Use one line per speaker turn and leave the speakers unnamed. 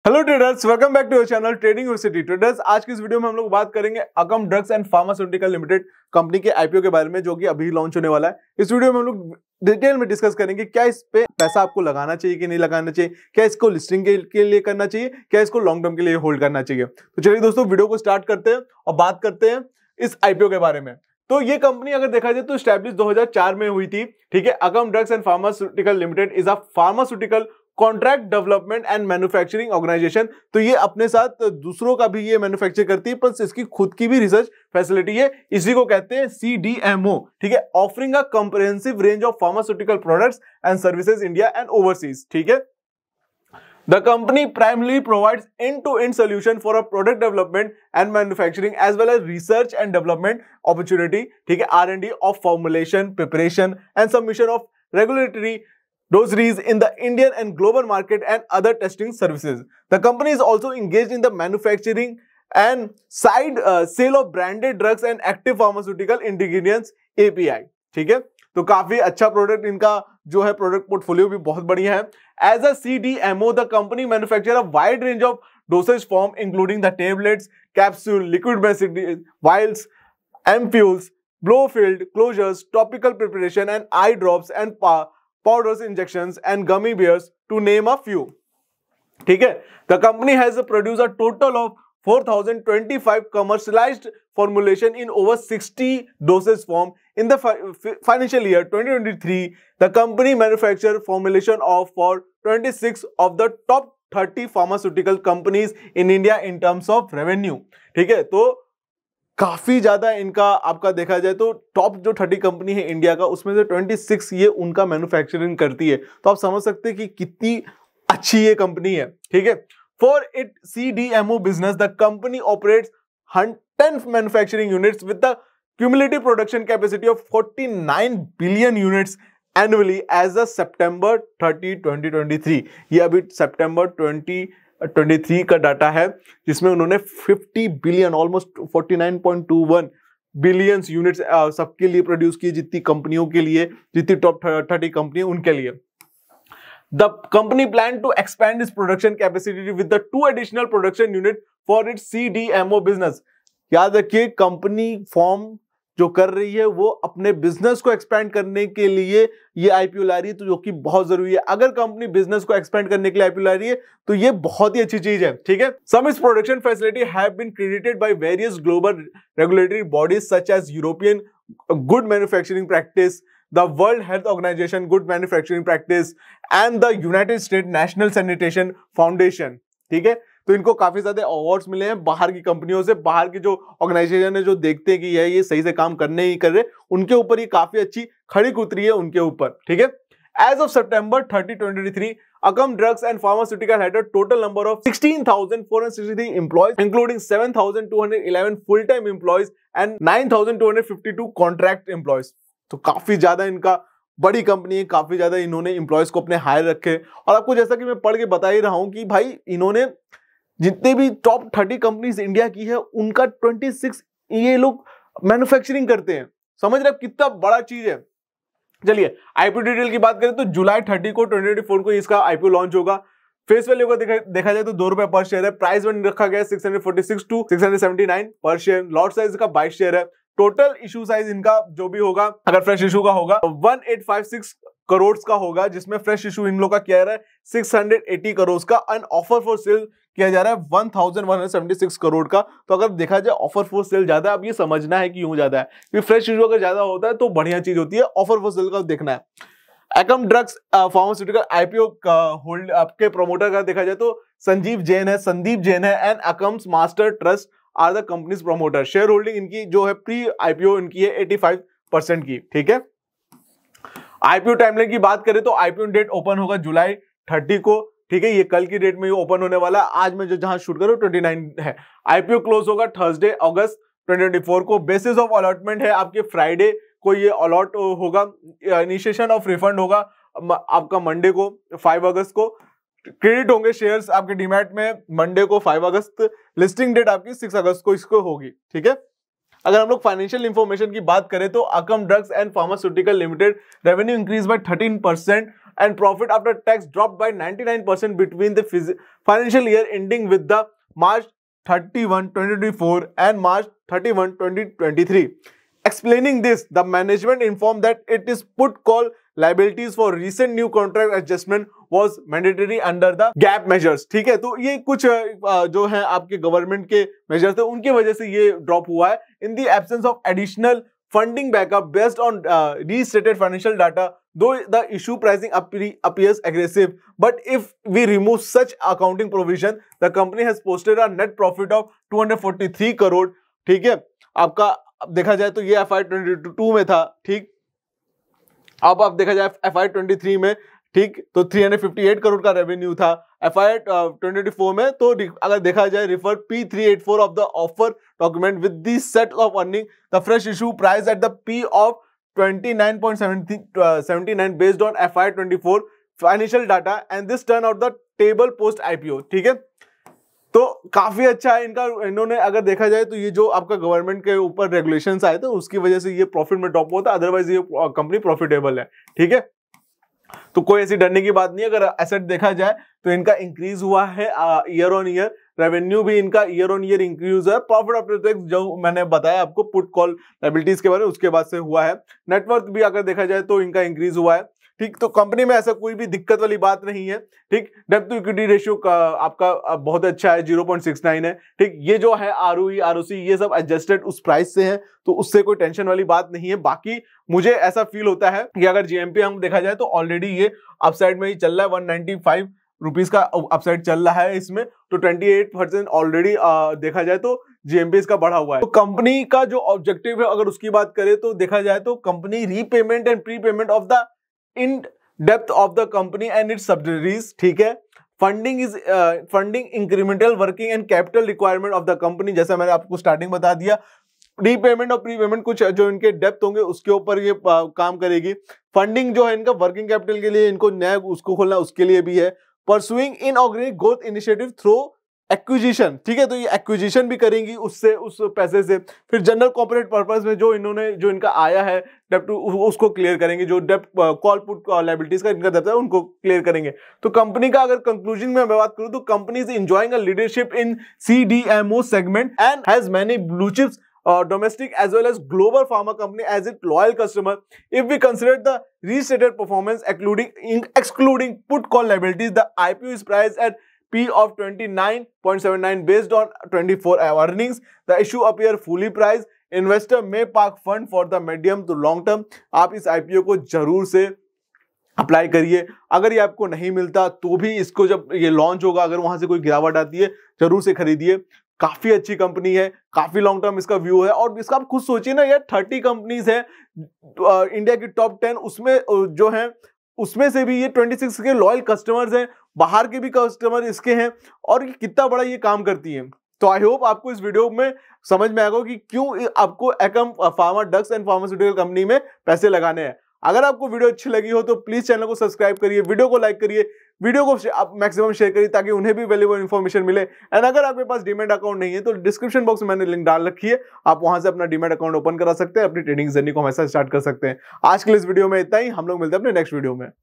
Hello traders, welcome back to your channel trading university. Traders, आज की इस video में हम लोग बात करेंगे Akums drugs and pharmaceutical limited company के आईपीओ के बारे में, जो कि अभी लॉन्च होने वाला है। इस वीडियो में हम लोग डिटेल में डिस्कस करेंगे क्या इस पे पैसा आपको लगाना चाहिए कि नहीं लगाना चाहिए, क्या इसको लिस्टिंग के लिए करना चाहिए, क्या इसको लॉन्ग टर्म के लिए होल्ड करना चाहिए। तो चलिए दोस्तों, वीडियो को स्टार्ट करते हैं और बात करते हैं इस आईपीओ के बारे में। तो ये कंपनी अगर देखा जाए तो स्टैब्लिश 2004 में हुई थी। ठीक है, Akums drugs and pharmaceutical limited is a pharmaceutical contract development and manufacturing organisation. तो ये अपने साथ दूसरों का भी ये मैन्युफैक्चर करती है, प्लस इसकी खुद की भी रिसर्च फैसिलिटी है। इसी को कहते हैं CDMO। ठीक है, offering a comprehensive range of pharmaceutical products and services India and overseas. ठीक है, the company primarily provides end-to-end solution for a product development and manufacturing as well as research and development opportunity. ठीक है, R&D of formulation, preparation and submission of regulatory dosages in the Indian and global market and other testing services. The company is also engaged in the manufacturing and sale of branded drugs and active pharmaceutical ingredients API. ठीक है, तो काफी अच्छा product इनका जो है, product portfolio भी बहुत बढ़िया है। As a CDMO, the company manufacture a wide range of dosage form, including the tablets, capsule, liquid message, vials, ampoules, blow-filled closures, topical preparation, and eye drops and powders, injections, and gummy bears, to name a few. ठीक है, the company has produced a total of 4,025 commercialized formulation in over 60 dosage form. In the financial year 2023, the company manufactured formulation for 26 of the top 30 pharmaceutical companies in India in terms of revenue. ठीक है, तो काफी ज्यादा इनका आपका देखा जाए तो टॉप जो 30 कंपनी है इंडिया का, उसमें से 26 ये उनका मैन्युफैक्चरिंग करती है। तो आप समझ सकते हैं कि कितनी अच्छी ये कंपनी है। ठीक है, for its CDMO business, the company operates 10 manufacturing units with the cumulative production capacity of 49 billion units annually as of September 30, 2023. ये अभी सितंबर 2023 का डाटा है, जिसमें उन्होंने 50 बिलियन, ऑलमोस्ट 49.21 बिलियन यूनिट्स सबके लिए प्रोड्यूस की, जितनी कंपनियों के लिए, जितनी टॉप 30 कंपनी उनके लिए। The company planned to expand its production capacity with the 2 additional production unit for its CDMO business. याद रखिए, कंपनी फॉर्म जो कर रही है वो अपने बिजनेस को एक्सपेंड करने के लिए ये आईपीओ ला रही है, तो जो कि बहुत जरूरी है। अगर कंपनी बिजनेस को एक्सपेंड करने के लिए आईपीओ ला रही है तो ये बहुत ही अच्छी चीज है। ठीक है, some its production facility have been credited by various global regulatory bodies such as European Good Manufacturing Practice, the World Health Organization Good Manufacturing Practice and the United States National Sanitation Foundation. ठीक है, तो इनको काफी ज्यादा awards मिले हैं बाहर की कंपनियों से, बाहर की जो ऑर्गेनाइजेशन है जो देखते हैं कि ये सही से काम करने ही कर रहे, उनके ऊपर ये काफी अच्छी खड़ी उतरी है उनके ऊपर। ठीक है, as of September 30, 2023, Akam Drugs and Pharmaceutical had a total number of 16,463 employees, including 7,211 full-time employees and 9,252 contract employees. तो काफी ज्यादा इनका बड़ी कंपनी है, काफी ज्यादा इन्होंने एम्प्लॉयज को अपने हायर रखे। और आपको जैसा कि मैं पढ़ के बता ही रहा हूं कि भाई इन्होंने जितने भी टॉप 30 कंपनीज इंडिया की है उनका 26 ये लोग मैन्युफैक्चरिंग करते हैं। समझ रहे कितना बड़ा चीज है। चलिए आईपीओ डिटेल की बात करें तो जुलाई 30 को 2024 को इसका आईपीओ लॉन्च होगा। फेस वैल्यू का देखा जाए तो ₹2 पर शेयर है। प्राइस बैंड रखा गया 646 टू 679 पर शेयर। लॉट साइज का 22 शेयर है। टोटल इशू साइज इनका जो भी होगा, अगर फ्रेश इशू का होगा 1856 करोड़ का होगा, जिसमें फ्रेश इशू इन लोग का किया जा रहा है 680 करोड़ का, एंड ऑफर फॉर सेल किया जा रहा है 1176 करोड़ का। तो अगर देखा जाए ऑफर फॉर सेल ज्यादा, अब ये समझना है कि क्यों ज्यादा है, क्योंकि फ्रेश इशू अगर ज्यादा होता है तो बढ़िया चीज होती है, ऑफर फॉर सेल का देखना है। अकम ड्रग्स फार्मास्यूटिकल आईपीओ का होल्ड आपके प्रोमोटर का देखा जाए तो संदीप जैन है and Akums master trust are the company's promoter. Shareholding इनकी जो है प्री आईपीओ इनकी है 85% की। ठीक है, आईपीओ टाइमलाइन की बात करें तो आईपीओ डेट ओपन होगा जुलाई 30 को। ठीक है, ये कल की डेट में ओपन होने वाला है। आज मैं जो जहां शूट कर रहा हूं 29 है। आईपीओ क्लोज होगा थर्सडे अगस्त 2024 को। बेसिस ऑफ अलॉटमेंट है आपके फ्राइडे को ये अलॉट होगा। इनिशिएशन ऑफ रिफंड होगा आपका मंडे को 5 अगस्त को। क्रेडिट होंगे शेयर्स आपके डीमैट में मंडे को 5 अगस्त। लिस्टिंग डेट आपकी 6 अगस्त को इसको होगी। ठीक है, अगर हम लोग फाइनेंशियल इंफॉर्मेशन की बात करें तो Akums drugs and pharmaceutical limited revenue increase by 13% and profit after tax dropped by 99% between the financial year ending with the March 31, 2024 and March 31, 2023. Explaining this, the management informed that it is put call liabilities for recent new contract adjustment was mandatory under the gap measures. ठीक है, तो ये कुछ जो है आपके government के measures थे, उनकी वजह से ये ड्रॉप हुआ है. In the absence of additional funding backup based on restated financial data, though the issue pricing appears aggressive, but if we remove such accounting provision, the company has posted a net profit of 243 crore. ठीक है, आपका अब देखा जाए तो ये FY22 में था. ठीक, अब आप देखा जाए FY23 में, ठीक, तो 358 करोड़ का रेवेन्यू था. FY24 में तो अगर देखा जाए refer P384 of the offer document with this set of earning the fresh issue price at the P of 29.79 based on FY24 financial data and this turn out the table post IPO. ठीक है, तो काफी अच्छा है इनका. इन्होंने अगर देखा जाए तो ये जो आपका गवर्नमेंट के ऊपर रेगुलेशंस आए थे उसकी वजह से ये प्रॉफिट में ड्रॉप होता, अदरवाइज ये कंपनी प्रॉफिटेबल है. ठीक है, तो कोई ऐसी डरने की बात नहीं है. अगर एसेट देखा जाए तो इनका इंक्रीज हुआ है ईयर ऑन ईयर. रेवेन्यू भी इनका ईयर ऑन ईयर इंक्रीज है. प्रॉफिट आफ्टर टैक्स जो मैंने बताया आपको पुट कॉल लायबिलिटीज के बारे में, उसके बाद से हुआ है. नेटवर्थ भी अगर देखा जाए तो इनका इंक्रीज हुआ है. ठीक, तो कंपनी में ऐसा कोई भी दिक्कत वाली बात नहीं है. ठीक, डेब्ट टू इक्विटी रेशियो का आपका बहुत अच्छा है, 0.69 है. ठीक, ये जो है ROE ROC ये सब एडजस्टेड उस प्राइस से है, तो उससे कोई टेंशन वाली बात नहीं है. बाकी मुझे ऐसा फील होता है कि अगर GMP हम देखा जाए तो ऑलरेडी ये अपसाइड में ही चल रहा है. 195 रुपीज का अपसाइड चल रहा है इसमें, तो 28% ऑलरेडी देखा जाए तो GMP इसका बढ़ा हुआ है. तो कंपनी का जो ऑब्जेक्टिव है अगर उसकी बात करें तो देखा जाए तो company repayment and prepayment of the in depth of the company and it's subsidies. ठीक है, funding incremental working and capital requirement of the company, जैसा मैंने आपको स्टार्टिंग बता दिया. रीपेमेंट और प्रीपेमेंट कुछ जो इनके डेप्थ होंगे उसके ऊपर ये काम करेगी. फंडिंग जो है इनका वर्किंग कैपिटल के लिए, इनको नया उसको खोलना उसके लिए भी है. Pursuing inorganic growth initiative through acquisition. ठीक है, तो ये एक्विजिशन भी करेंगी उससे, उस पैसे से. फिर जनरल कॉर्पोरेट पर्पस में जो इनका आया है डेप्ट उसको क्लियर करेंगे. जो डेप्ट कॉल पुट लायबिलिटीज का इनका डेप्ट है उनको क्लियर करेंगे. तो कंपनी का अगर कंक्लूजन में मैं बात करूं तो company is enjoying a leadership in CDMO segment and has many blue chips domestic as well as global pharma company as its loyal customer. If we consider the restated performance excluding put call liabilities, the IPO is priced at P of 29.79 based on 24 earnings. The issue appear fully priced. Investor may park fund for the medium to long term. आप इस IPO को जरूर से apply करिए. अगर ये आपको नहीं मिलता तो भी इसको जब ये लॉन्च होगा, अगर वहां से कोई गिरावट आती है जरूर से खरीदिए. काफी अच्छी कंपनी है, काफी लॉन्ग टर्म इसका व्यू है. और इसका आप खुद सोचिए ना यार, 30 कंपनीज है इंडिया की टॉप 10, उसमें जो है उसमें से भी ये 26 के लॉयल कस्टमर्स हैं, बाहर के भी कस्टमर इसके हैं, और कितना बड़ा ये काम करती है. तो आई होप आपको इस वीडियो में समझ में आएगा कि क्यों आपको एकम pharma drugs and pharmaceutical company में पैसे लगाने हैं. अगर आपको वीडियो अच्छी लगी हो तो प्लीज चैनल को सब्सक्राइब करिए, वीडियो को लाइक करिए, वीडियो को आप मैक्सिमम शेयर करिए ताकि उन्हें भी वैल्यूएबल इन्फॉर्मेशन मिले. एंड अगर आपके पास डीमैट अकाउंट नहीं है तो डिस्क्रिप्शन बॉक्स में मैंने लिंक डाल रखी है, आप वहां से अपना डीमैट अकाउंट ओपन करा सकते हैं, अपनी ट्रेडिंग जर्नी को हमेशा स्टार्ट कर सकते हैं. आज के लिए इस वीडियो में इतना ही. हम लोग मिलते हैं अपने नेक्स्ट वीडियो में.